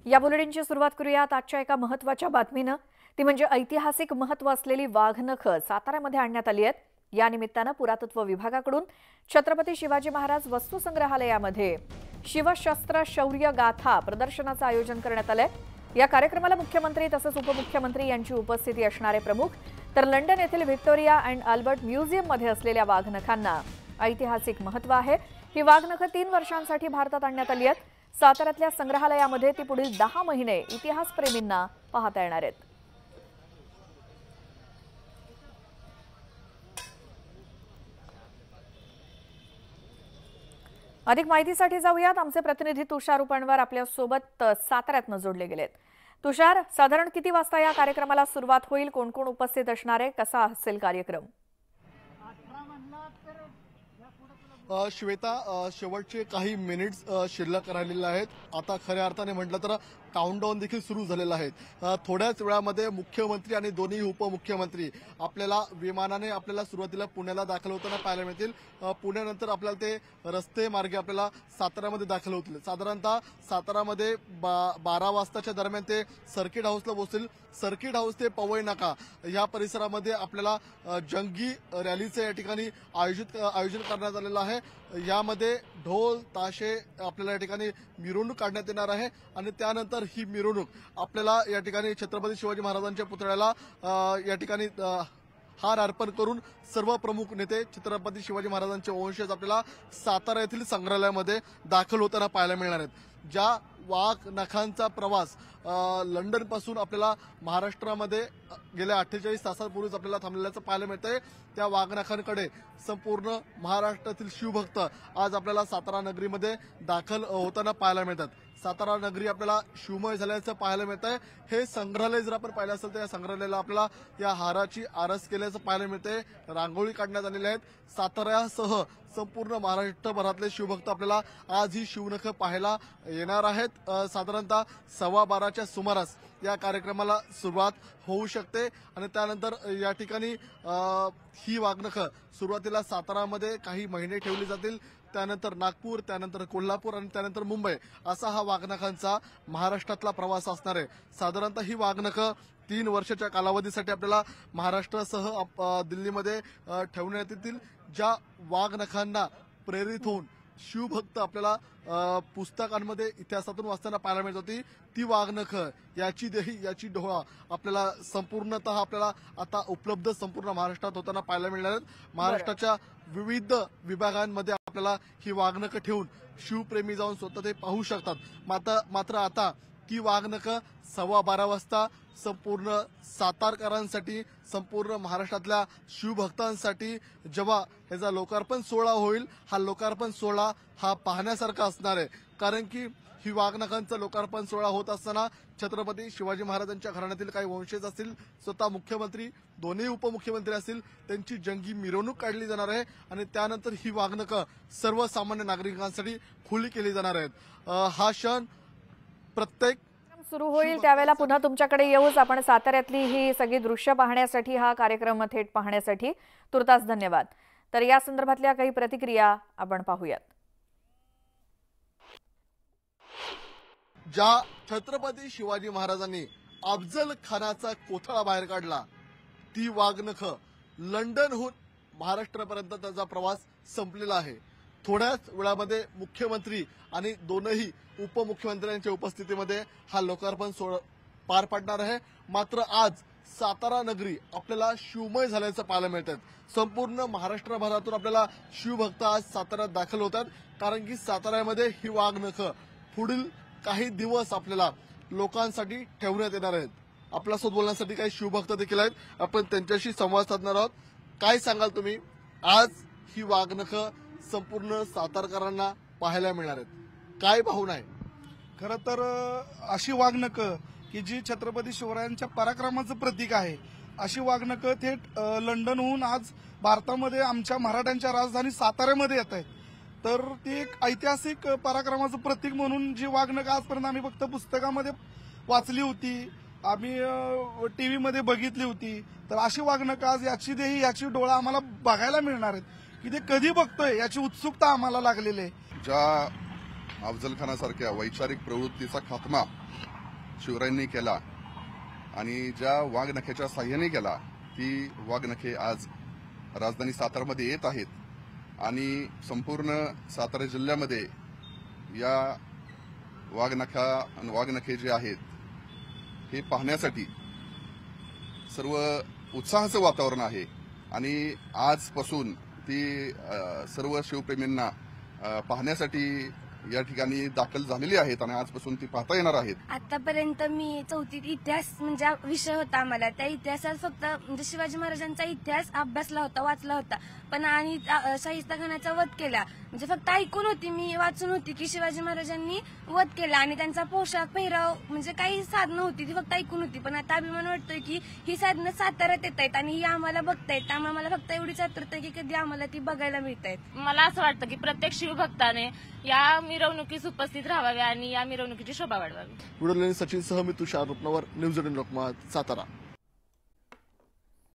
या बुलेटिनची सुरुवात करूयात आजच्या एका महत्त्वाच्या बातमीनं। ती म्हणजे ऐतिहासिक महत्त्व असलेली वाघनखं साताऱ्यामध्ये आणण्यात आली आहेत। या निमित्तानं पुरातत्व विभागाकडून छत्रपती शिवाजी महाराज वस्तू संग्रहालयामध्ये शिवशस्त्र शौर्य गाथा प्रदर्शनाचं आयोजन करण्यात आलंय। या कार्यक्रमाला मुख्यमंत्री तसंच उपमुख्यमंत्री यांची उपस्थिती असणारे प्रमुख, तर लंडन येथील व्हिक्टोरिया अँड अल्बर्ट म्युझियम मध्ये असलेल्या वाघनखांना ऐतिहासिक महत्त्व आहे। ही वाघनखं 3 वर्षांसाठी भारतात आणण्यात आली आहेत। साताऱ्यातल्या संग्रहालयामध्ये ती पुढील 10 महिने इतिहासप्रेमींना पाहता येणार आहेत। अधिक माहितीसाठी जाऊयात। आमचे प्रतिनिधी तुषार उपणवार आपल्या सोबत साताऱ्यातनं जोडले गेलेत। तुषार, साधारण किती वाजता या कार्यक्रमाला सुरुवात होईल? कोण कोण उपस्थित असणार आहे? कसा असेल कार्यक्रम? श्वेता, शेवटचे काही मिनिट्स शिल्लक राहिलेले आहेत। आता खऱ्या अर्थाने म्हटलं तर काउंटडाऊन देखील सुरू झालेला आहे। थोड्याच वेळामध्ये मुख्यमंत्री आणि दोन्ही उपमुख्यमंत्री आपल्याला विमानाने सुरुवातीला पुण्याला दाखल होताना पाहायला मिळतील। पुण्यानंतर आपल्याला ते रस्ते मार्गे आपल्याला साताऱ्यामध्ये दाखल होतील। साधारणतः सातारामध्ये 12 वाजताच्या दरम्यान ते सर्किट हाऊसला पोहोचतील। सर्किट हाऊस ते पवई नाका या परिसरामध्ये आपल्याला जंगी रॅलीचं या ठिकाणी आयोजन करण्यात आलेलं आहे। यामध्ये ढोल ताशे आपल्याला या ठिकाणी मिरवणूक काढण्यात येणार आहे आणि त्यानंतर ही मिरवणूक आपल्याला या ठिकाणी छत्रपती शिवाजी महाराजांच्या पुतळ्याला या ठिकाणी हार अर्पण करून सर्व प्रमुख नेते छत्रपती शिवाजी महाराजांचे वंशज आपल्याला सातारा येथील संग्रहालयामध्ये दाखल होताना पाहायला मिळणार आहेत। ज्या वाघ नखांचा प्रवास लंडन पासून आपल्याला महाराष्ट्रामध्ये गेल्या 48 तासांपूर्वीच आपल्याला थांबलेल्याचं पाहायला मिळतंय। त्या वाघनखांकडे संपूर्ण महाराष्ट्रातील शिवभक्त आज आपल्याला सातारा नगरीमध्ये दाखल होताना पाहायला मिळतात। सातारा नगरी आपल्याला शिवमय झाल्याचं पाहायला मिळतंय। हे संग्रहालय जर आपण पाहिलं असेल तर या संग्रहालयाला आपल्याला या हाराची आरस केल्याचं पाहायला मिळतंय। रांगोळी काढण्यात आलेल्या आहेत। साताऱ्यासह संपूर्ण महाराष्ट्रभरातले शिवभक्त आपल्याला आज ही शिवनखं पाहायला येणार आहेत। साधारणतः 12:15च्या सुमारास या कार्यक्रमाला सुरुवात होऊ शकते आणि त्यानंतर या ठिकाणी ही वाघनखं सुरुवातीला सातारामध्ये काही महिने ठेवली जातील, त्यानंतर नागपूर, त्यानंतर कोल्हापूर आणि त्यानंतर मुंबई असा हा वाघनखांचा महाराष्ट्रातला प्रवास असणार आहे। साधारणतः ही वाघनखं 3 वर्षाच्या कालावधीसाठी आपल्याला महाराष्ट्रासह दिल्लीमध्ये ठेवण्यात येतील। ज्या वाघनखांना प्रेरित होऊन शिवभक्त आपल्याला पुस्तकांमध्ये इतिहासातून वाचताना पाहायला मिळत होती, ती वाघनखं याची देही याची डोळा आपल्याला संपूर्णतः आपल्याला आता उपलब्ध संपूर्ण महाराष्ट्रात होताना पाहायला मिळणार आहेत। महाराष्ट्राच्या विविध विभागांमध्ये आपल्याला ही वाघनखं ठेवून शिवप्रेमी जाऊन स्वतः ते पाहू शकतात। मात्र आता ती वाघनखं 12:15 वाजता संपूर्ण सातारकरांसाठी, संपूर्ण महाराष्ट्रातल्या शिवभक्तांसाठी जेव्हा याचा लोकार्पण सोहळा होईल, हा लोकार्पण सोहळा हा पाहण्यासारखा असणार आहे। कारण की ही वाघनखांचा लोकार्पण सोहळा होत असताना छत्रपती शिवाजी महाराजांच्या घराण्यातील काही वंशज असतील, स्वतः मुख्यमंत्री, दोन्ही उपमुख्यमंत्री असतील, त्यांची जंगी मिरवणूक काढली जाणार आहे आणि त्यानंतर ही वाघनखं सर्वसामान्य नागरिकांसाठी खुली केली जाणार आहेत। हा क्षण प्रत्येक सुरू होईल त्यावेळेला पुन्हा तुमच्याकडे येऊच। आपण साताऱ्यातली ही सगळी दृश्य पाहण्यासाठी, हा कार्यक्रम थेट पाहण्यासाठी तुर्तास धन्यवाद। तर या संदर्भातल्या काही प्रतिक्रिया आपण पाहूयात। ज्या छत्रपती शिवाजी महाराजांनी अफजल खानाचा कोथळा बाहेर काढला, ती वाघनखं लंडनहून महाराष्ट्रापर्यंत त्याचा प्रवास संपलेला आहे। थोड्याच वेळामध्ये मुख्यमंत्री आणि दोनही उपमुख्यमंत्र्यांच्या उपस्थितीमध्ये हा लोकार्पण सोहळा पार पडणार आहे। मात्र आज सातारा नगरी आपल्याला शिवमय झाल्याचं पाहायला मिळतात। संपूर्ण महाराष्ट्रभरातून आपल्याला शिवभक्त आज साताऱ्यात दाखल होतात, कारण की साताऱ्यामध्ये ही वाघनखं पुढील काही दिवस आपल्याला लोकांसाठी ठेवण्यात येणार आहेत। आपल्यासोबत बोलण्यासाठी काही शिवभक्त देखील आहेत, आपण त्यांच्याशी संवाद साधणार आहोत। काय सांगाल तुम्ही, आज ही वाघनखं संपूर्ण सातारकरांना पाहायला मिळणार आहेत, काय भावना आहे? खरं तर अशी वाघनखं की जी छत्रपती शिवरायांच्या पराक्रमाचं प्रतीक आहे, अशी वाघनखं थेट लंडनहून आज भारतामध्ये आमच्या मराठ्यांच्या राजधानी साताऱ्यामध्ये येत आहेत। तर ती एक ऐतिहासिक पराक्रमाचं प्रतीक म्हणून जी वाघनखं आजपर्यंत आम्ही फक्त पुस्तकामध्ये वाचली होती, आम्ही टीव्हीमध्ये बघितली होती, तर अशी वाघनखं आज याची देही याची डोळा आम्हाला बघायला मिळणार आहेत की ते कधी बघतोय याची उत्सुकता आम्हाला लागलेली आहे। ज्या अफजल खानासारख्या वैचारिक प्रवृत्तीचा खात्मा शिवरायांनी केला आणि ज्या वाघनख्याच्या साह्याने केला ती वाघनखे आज राजधानी सातारामध्ये येत आहेत आणि संपूर्ण सातारा जिल्ह्यामध्ये या वाघनखे जे आहेत हे पाहण्यासाठी सर्व उत्साहाचं वातावरण आहे आणि आजपासून ती सर्व शिवप्रेमींना पाहण्यासाठी या ठिकाणी दाखल झालेली आहेत आणि आजपासून ती पाहता येणार आहेत. आतापर्यंत मी चौथीत इतिहास म्हणजे विषय होता आम्हाला, त्या इतिहासात फक्त म्हणजे शिवाजी महाराजांचा इतिहास अभ्यासला होता, वाचला होता, पण आणि शाहिस्ता खानाचा वध केला म्हणजे फक्त ऐकून होती, मी वाचून होती की शिवाजी महाराजांनी वध केला आणि त्यांचा पोशाख पेहराव म्हणजे काही साधनं होती ती फक्त ऐकून होती. पण आता अभिमान वाटतोय की ही साधनं साताऱ्यात येत आहेत आणि ही आम्हाला बघतायत, त्यामुळे मला फक्त एवढीच आतुरता आहे की कधी आम्हाला ती बघायला मिळत आहेत. मला असं वाटतं की प्रत्येक शिवभक्ताने या मिरवणुकीस उपस्थित राहावे आणि या मिरवणुकीची शोभा वाढवावी. व्हिडिओ सचिन सह मी तुषार रुपनवर, न्यूज 18 लोकमत, सातारा.